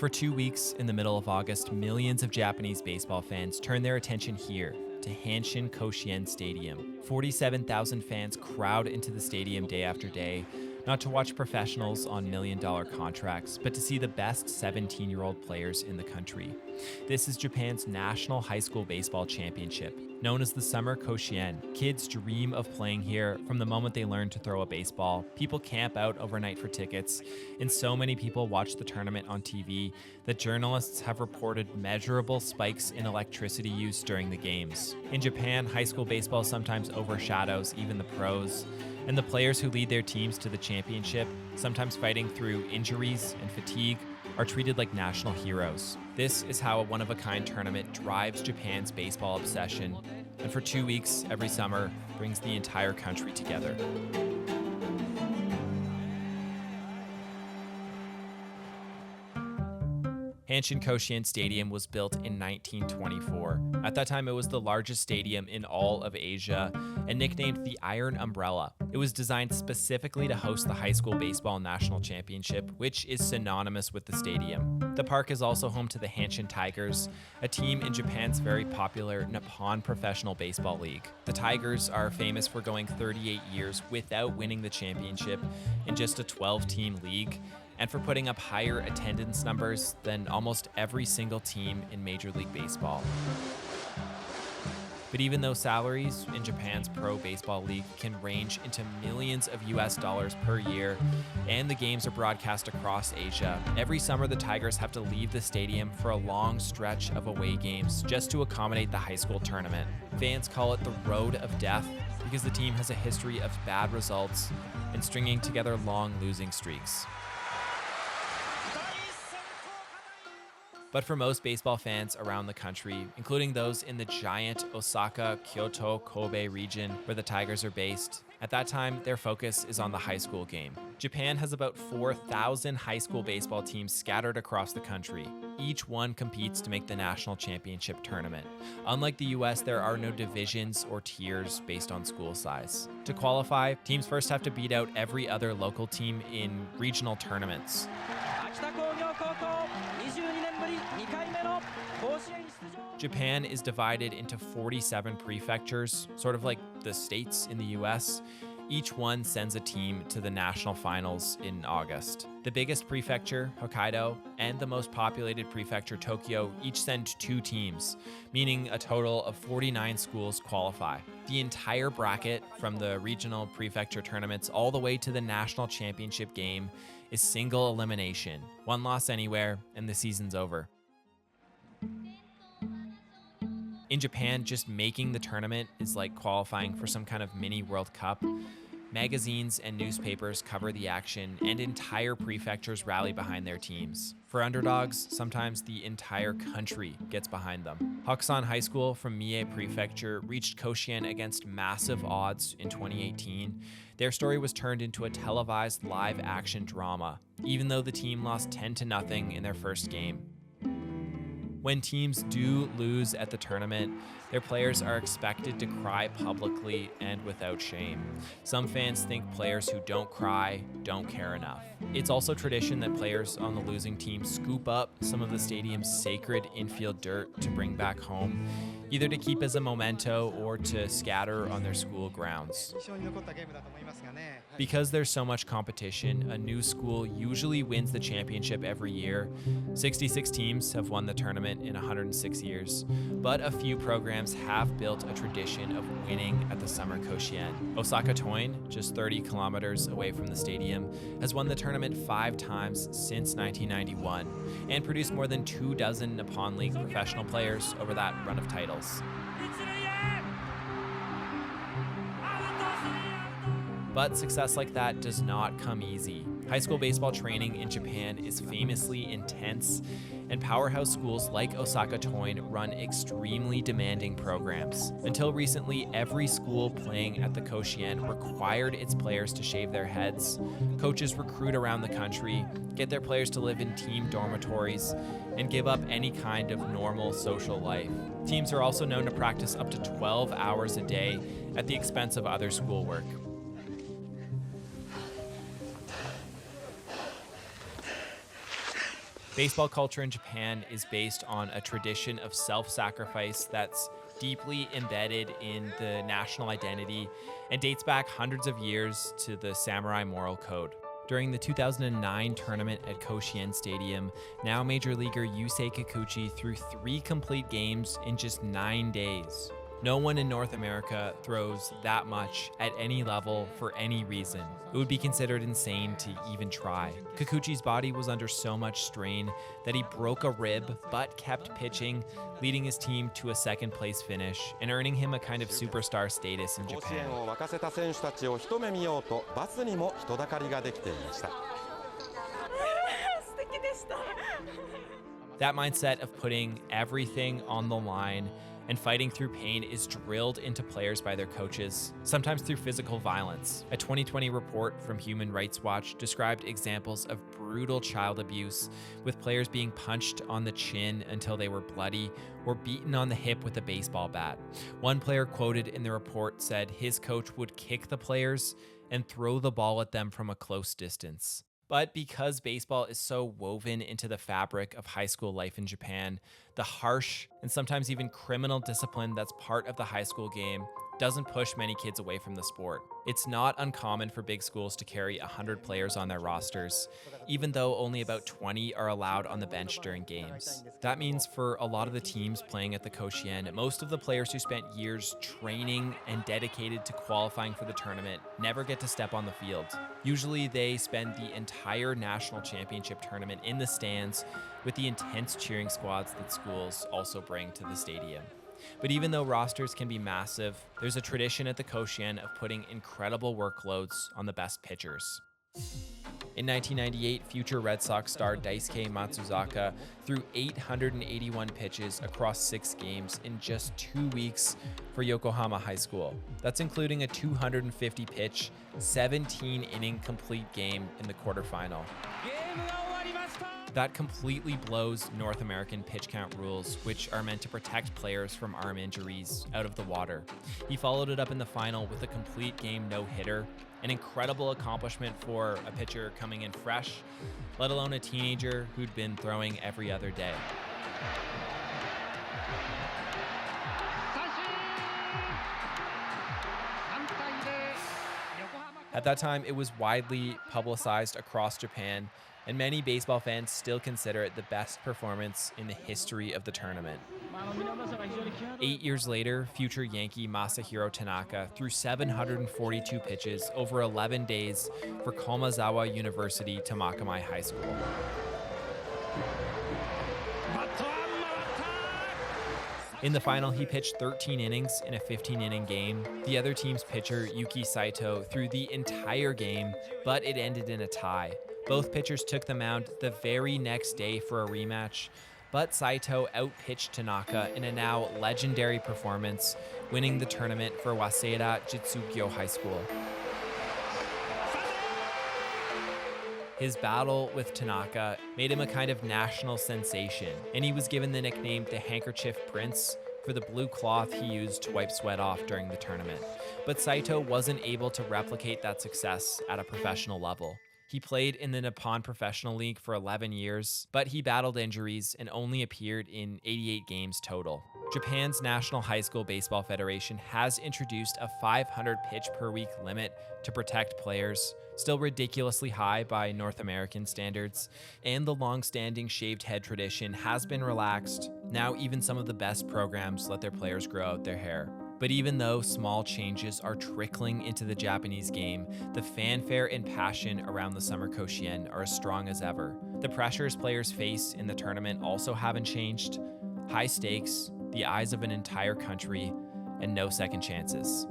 For 2 weeks in the middle of August, millions of Japanese baseball fans turn their attention here to Summer Koshien Stadium. 47,000 fans crowd into the stadium day after day, not to watch professionals on million-dollar contracts, but to see the best 17-year-old players in the country. This is Japan's National High School Baseball Championship, known as the Summer Koshien. Kids dream of playing here from the moment they learn to throw a baseball. People camp out overnight for tickets, and so many people watch the tournament on TV that journalists have reported measurable spikes in electricity use during the games. In Japan, high school baseball sometimes overshadows even the pros, and the players who lead their teams to the championship, sometimes fighting through injuries and fatigue, are treated like national heroes. This is how a one-of-a-kind tournament drives Japan's baseball obsession, and for 2 weeks every summer brings the entire country together. Summer Koshien Stadium was built in 1924. At that time, it was the largest stadium in all of Asia and nicknamed the Iron Umbrella. It was designed specifically to host the high school baseball national championship, which is synonymous with the stadium. The park is also home to the Hanshin Tigers, a team in Japan's very popular Nippon Professional Baseball League. The Tigers are famous for going 38 years without winning the championship in just a 12-team league, and for putting up higher attendance numbers than almost every single team in Major League Baseball. But even though salaries in Japan's pro baseball league can range into millions of US dollars per year, and the games are broadcast across Asia, every summer the Tigers have to leave the stadium for a long stretch of away games just to accommodate the high school tournament. Fans call it the Road of Death because the team has a history of bad results and stringing together long losing streaks. But for most baseball fans around the country, including those in the giant Osaka, Kyoto, Kobe region where the Tigers are based, at that time, their focus is on the high school game. Japan has about 4,000 high school baseball teams scattered across the country. Each one competes to make the national championship tournament. Unlike the US, there are no divisions or tiers based on school size. To qualify, teams first have to beat out every other local team in regional tournaments. Japan is divided into 47 prefectures, sort of like the states in the US. Each one sends a team to the national finals in August. The biggest prefecture, Hokkaido, and the most populated prefecture, Tokyo, each send 2 teams, meaning a total of 49 schools qualify. The entire bracket, from the regional prefecture tournaments all the way to the national championship game, is single elimination. One loss anywhere, and the season's over. In Japan, just making the tournament is like qualifying for some kind of mini World Cup. Magazines and newspapers cover the action, and entire prefectures rally behind their teams. For underdogs, sometimes the entire country gets behind them. Hakusan High School from Mie Prefecture reached Koshien against massive odds in 2018. Their story was turned into a televised live-action drama, even though the team lost 10-0 in their first game. When teams do lose at the tournament, their players are expected to cry publicly and without shame. Some fans think players who don't cry don't care enough. It's also tradition that players on the losing team scoop up some of the stadium's sacred infield dirt to bring back home, either to keep as a memento or to scatter on their school grounds. Because there's so much competition, a new school usually wins the championship every year. 66 teams have won the tournament in 106 years, but a few programs have built a tradition of winning at the Summer Koshien. Osaka Toin, just 30 kilometers away from the stadium, has won the tournament 5 times since 1991 and produced more than 24 Nippon League professional players over that run of titles. But success like that does not come easy. High school baseball training in Japan is famously intense, and powerhouse schools like Osaka Toin run extremely demanding programs. Until recently, every school playing at the Koshien required its players to shave their heads. Coaches recruit around the country, get their players to live in team dormitories, and give up any kind of normal social life. Teams are also known to practice up to 12 hours a day at the expense of other schoolwork. Baseball culture in Japan is based on a tradition of self-sacrifice that's deeply embedded in the national identity and dates back hundreds of years to the samurai moral code. During the 2009 tournament at Koshien Stadium, now Major Leaguer Yusei Kikuchi threw 3 complete games in just 9 days. No one in North America throws that much at any level for any reason. It would be considered insane to even try. Kikuchi's body was under so much strain that he broke a rib but kept pitching, leading his team to a second place finish and earning him a kind of superstar status in Japan. That mindset of putting everything on the line and fighting through pain is drilled into players by their coaches, sometimes through physical violence. A 2020 report from Human Rights Watch described examples of brutal child abuse, with players being punched on the chin until they were bloody or beaten on the hip with a baseball bat. One player quoted in the report said his coach would kick the players and throw the ball at them from a close distance. But because baseball is so woven into the fabric of high school life in Japan, the harsh and sometimes even criminal discipline that's part of the high school game doesn't push many kids away from the sport. It's not uncommon for big schools to carry 100 players on their rosters, even though only about 20 are allowed on the bench during games. That means for a lot of the teams playing at the Koshien, most of the players who spent years training and dedicated to qualifying for the tournament never get to step on the field. Usually they spend the entire national championship tournament in the stands with the intense cheering squads that schools also bring to the stadium. But even though rosters can be massive, there's a tradition at the Koshien of putting incredible workloads on the best pitchers. In 1998, future Red Sox star Daisuke Matsuzaka threw 881 pitches across 6 games in just 2 weeks for Yokohama High School. That's including a 250-pitch, 17-inning complete game in the quarterfinal. That completely blows North American pitch count rules, which are meant to protect players from arm injuries, out of the water. He followed it up in the final with a complete game no-hitter, an incredible accomplishment for a pitcher coming in fresh, let alone a teenager who'd been throwing every other day. At that time, it was widely publicized across Japan, and many baseball fans still consider it the best performance in the history of the tournament. 8 years later, future Yankee Masahiro Tanaka threw 742 pitches over 11 days for Komazawa University Tamakamai High School. In the final, he pitched 13 innings in a 15-inning game. The other team's pitcher, Yuki Saito, threw the entire game, but it ended in a tie. Both pitchers took the mound the very next day for a rematch, but Saito outpitched Tanaka in a now legendary performance, winning the tournament for Waseda Jitsugyo High School. His battle with Tanaka made him a kind of national sensation, and he was given the nickname the Handkerchief Prince for the blue cloth he used to wipe sweat off during the tournament. But Saito wasn't able to replicate that success at a professional level. He played in the Nippon Professional League for 11 years, but he battled injuries and only appeared in 88 games total. Japan's National High School Baseball Federation has introduced a 500 pitch per week limit to protect players, still ridiculously high by North American standards, and the long-standing shaved head tradition has been relaxed. Now even some of the best programs let their players grow out their hair. But even though small changes are trickling into the Japanese game, the fanfare and passion around the Summer Koshien are as strong as ever. The pressures players face in the tournament also haven't changed. High stakes, the eyes of an entire country, and no second chances.